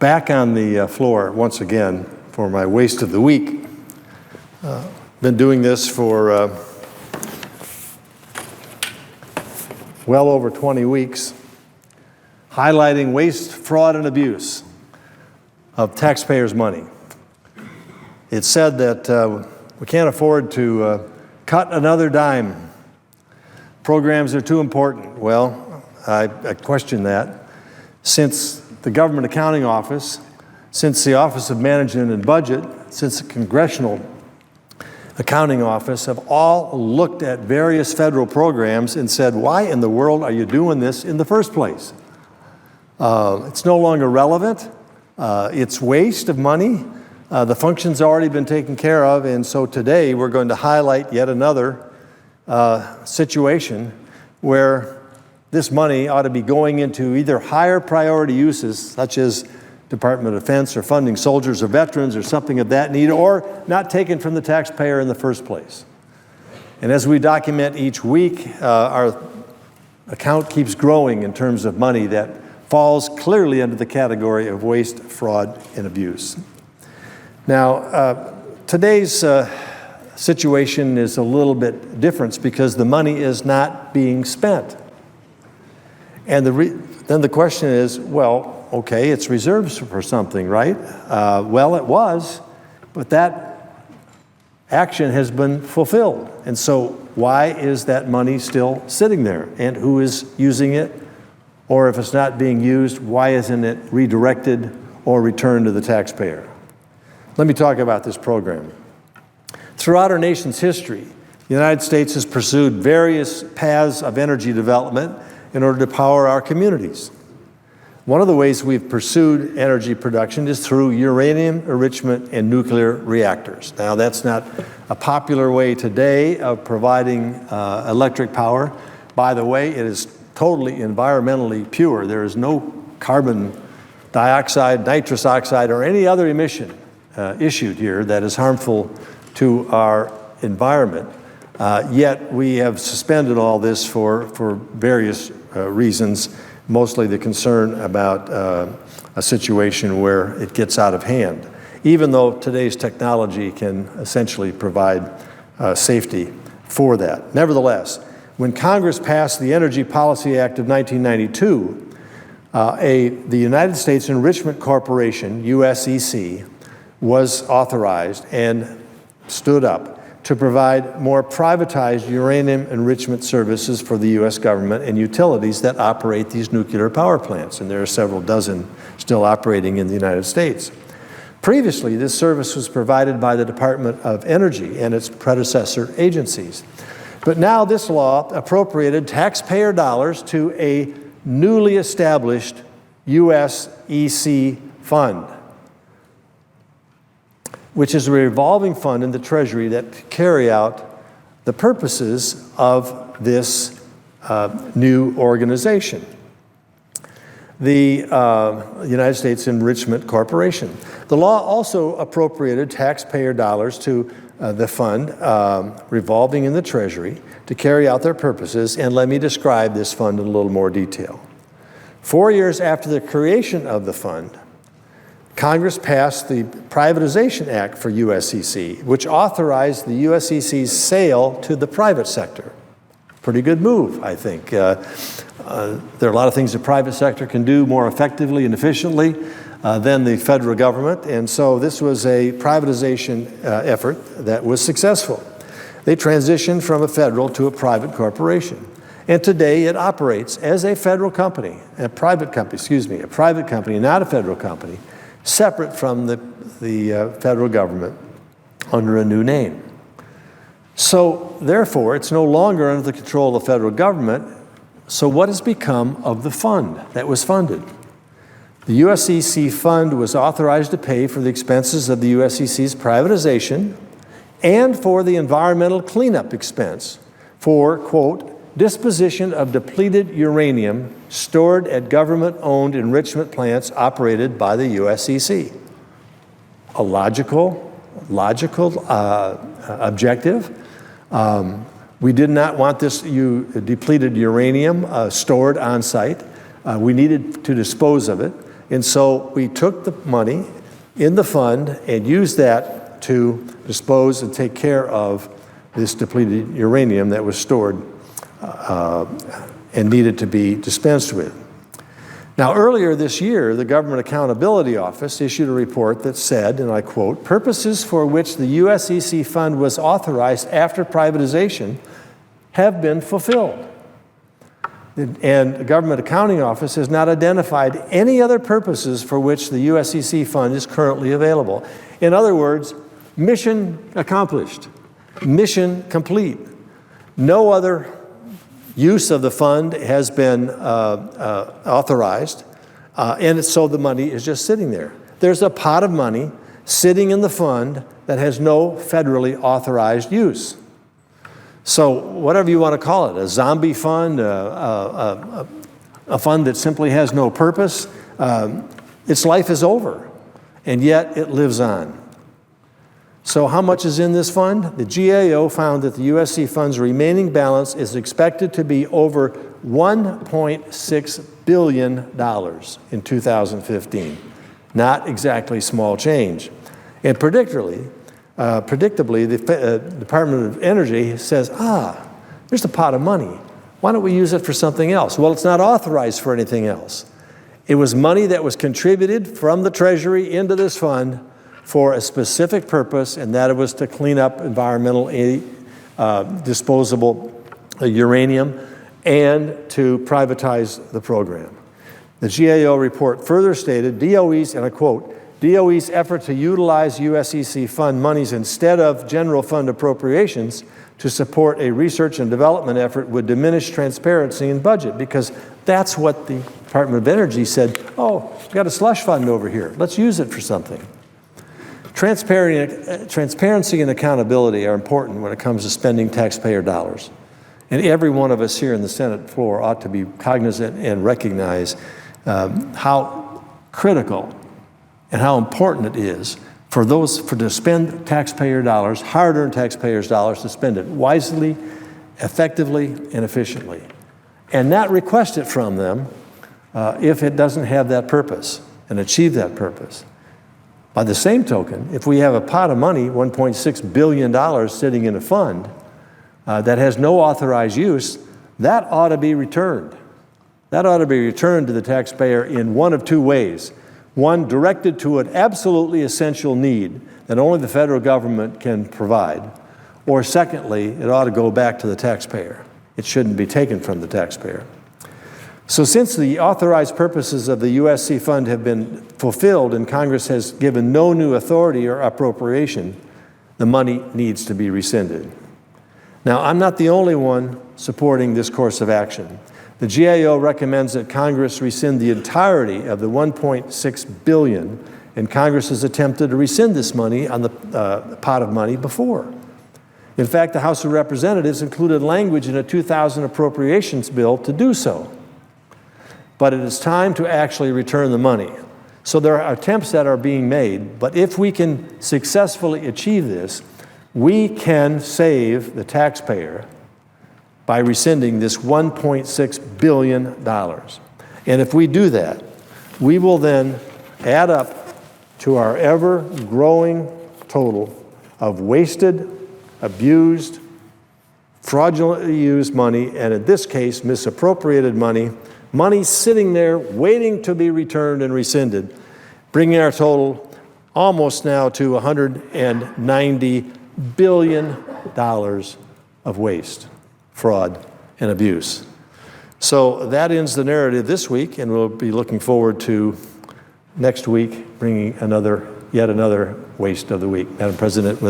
Back on the floor once again for my waste of the week. Been doing this for well over 20 weeks, highlighting waste, fraud, and abuse of taxpayers' money. It's said that we can't afford to cut another dime. Programs are too important. Well, I question that. Since the Government Accounting Office, since the Office of Management and Budget, since the Congressional Accounting Office have all looked at various federal programs and said, why in the world are you doing this in the first place? It's no longer relevant. It's waste of money. The function's already been taken care of, and so today we're going to highlight yet another situation where this money ought to be going into either higher priority uses, such as Department of Defense or funding soldiers or veterans or something of that need, or not taken from the taxpayer in the first place. And as we document each week, our account keeps growing in terms of money that falls clearly under the category of waste, fraud, and abuse. Now, today's situation is a little bit different because the money is not being spent. And then the question is, well, okay, it's reserved for something, right? Well, it was, but that action has been fulfilled. And so why is that money still sitting there? And who is using it? Or if it's not being used, why isn't it redirected or returned to the taxpayer? Let me talk about this program. Throughout our nation's history, the United States has pursued various paths of energy development in order to power our communities. One of the ways we've pursued energy production is through uranium enrichment and nuclear reactors. Now, that's not a popular way today of providing electric power. By the way, it is totally environmentally pure. There is no carbon dioxide, nitrous oxide, or any other emission issued here that is harmful to our environment. Yet we have suspended all this for various reasons, mostly the concern about a situation where it gets out of hand, even though today's technology can essentially provide safety for that. Nevertheless, when Congress passed the Energy Policy Act of 1992, the United States Enrichment Corporation, USEC, was authorized and stood up to provide more privatized uranium enrichment services for the U.S. government and utilities that operate these nuclear power plants, and there are several dozen still operating in the United States. Previously, this service was provided by the Department of Energy and its predecessor agencies. But now this law appropriated taxpayer dollars to a newly established USEC fund, which is a revolving fund in the Treasury that carry out the purposes of this new organization, the United States Enrichment Corporation. The law also appropriated taxpayer dollars to the fund revolving in the Treasury to carry out their purposes, and let me describe this fund in a little more detail. 4 years after the creation of the fund, Congress passed the Privatization Act for USEC, which authorized the USEC's sale to the private sector. Pretty good move, I think. There are a lot of things the private sector can do more effectively and efficiently than the federal government, and so this was a privatization effort that was successful. They transitioned from a federal to a private corporation, and today it operates as a federal company, a private company, not a federal company, separate from the federal government under a new name. So therefore, it's no longer under the control of the federal government. So what has become of the fund that was funded? The USEC fund was authorized to pay for the expenses of the USEC's privatization and for the environmental cleanup expense for, quote, disposition of depleted uranium stored at government-owned enrichment plants operated by the USEC. A logical objective. We did not want this depleted uranium stored on site. We needed to dispose of it. And so we took the money in the fund and used that to dispose and take care of this depleted uranium that was stored and needed to be dispensed with. Now, earlier this year, the Government Accountability Office issued a report that said, and I quote, "Purposes for which the USEC fund was authorized after privatization have been fulfilled." And the Government Accounting Office has not identified any other purposes for which the USEC fund is currently available. In other words, mission accomplished, mission complete. No other use of the fund has been authorized, and so the money is just sitting there. There's a pot of money sitting in the fund that has no federally authorized use. So whatever you want to call it, a zombie fund, a fund that simply has no purpose, its life is over, and yet it lives on. So how much is in this fund? The GAO found that the USC fund's remaining balance is expected to be over $1.6 billion in 2015. Not exactly small change. And predictably, the Department of Energy says, there's a pot of money. Why don't we use it for something else? Well, it's not authorized for anything else. It was money that was contributed from the Treasury into this fund for a specific purpose, and that it was to clean up environmental disposable uranium and to privatize the program. The GAO report further stated DOE's, and I quote, DOE's effort to utilize USEC fund monies instead of general fund appropriations to support a research and development effort would diminish transparency in budget, because that's what the Department of Energy said, we've got a slush fund over here. Let's use it for something. Transparency and accountability are important when it comes to spending taxpayer dollars. And every one of us here in the Senate floor ought to be cognizant and recognize how critical and how important it is to spend taxpayer dollars, hard-earned taxpayers' dollars, to spend it wisely, effectively, and efficiently. And not request it from them if it doesn't have that purpose and achieve that purpose. By the same token, if we have a pot of money, $1.6 billion sitting in a fund that has no authorized use, that ought to be returned. That ought to be returned to the taxpayer in one of two ways. One, directed to an absolutely essential need that only the federal government can provide. Or secondly, it ought to go back to the taxpayer. It shouldn't be taken from the taxpayer. So since the authorized purposes of the USC fund have been fulfilled and Congress has given no new authority or appropriation, the money needs to be rescinded. Now, I'm not the only one supporting this course of action. The GAO recommends that Congress rescind the entirety of the $1.6 billion, and Congress has attempted to rescind this money on the pot of money before. In fact, the House of Representatives included language in a 2000 appropriations bill to do so. But it is time to actually return the money. So there are attempts that are being made, but if we can successfully achieve this, we can save the taxpayer by rescinding this $1.6 billion. And if we do that, we will then add up to our ever-growing total of wasted, abused, fraudulently used money, and in this case, misappropriated money, money sitting there waiting to be returned and rescinded, bringing our total almost now to $190 billion of waste, fraud, and abuse. So that ends the narrative this week, and we'll be looking forward to next week bringing yet another waste of the week. Madam President.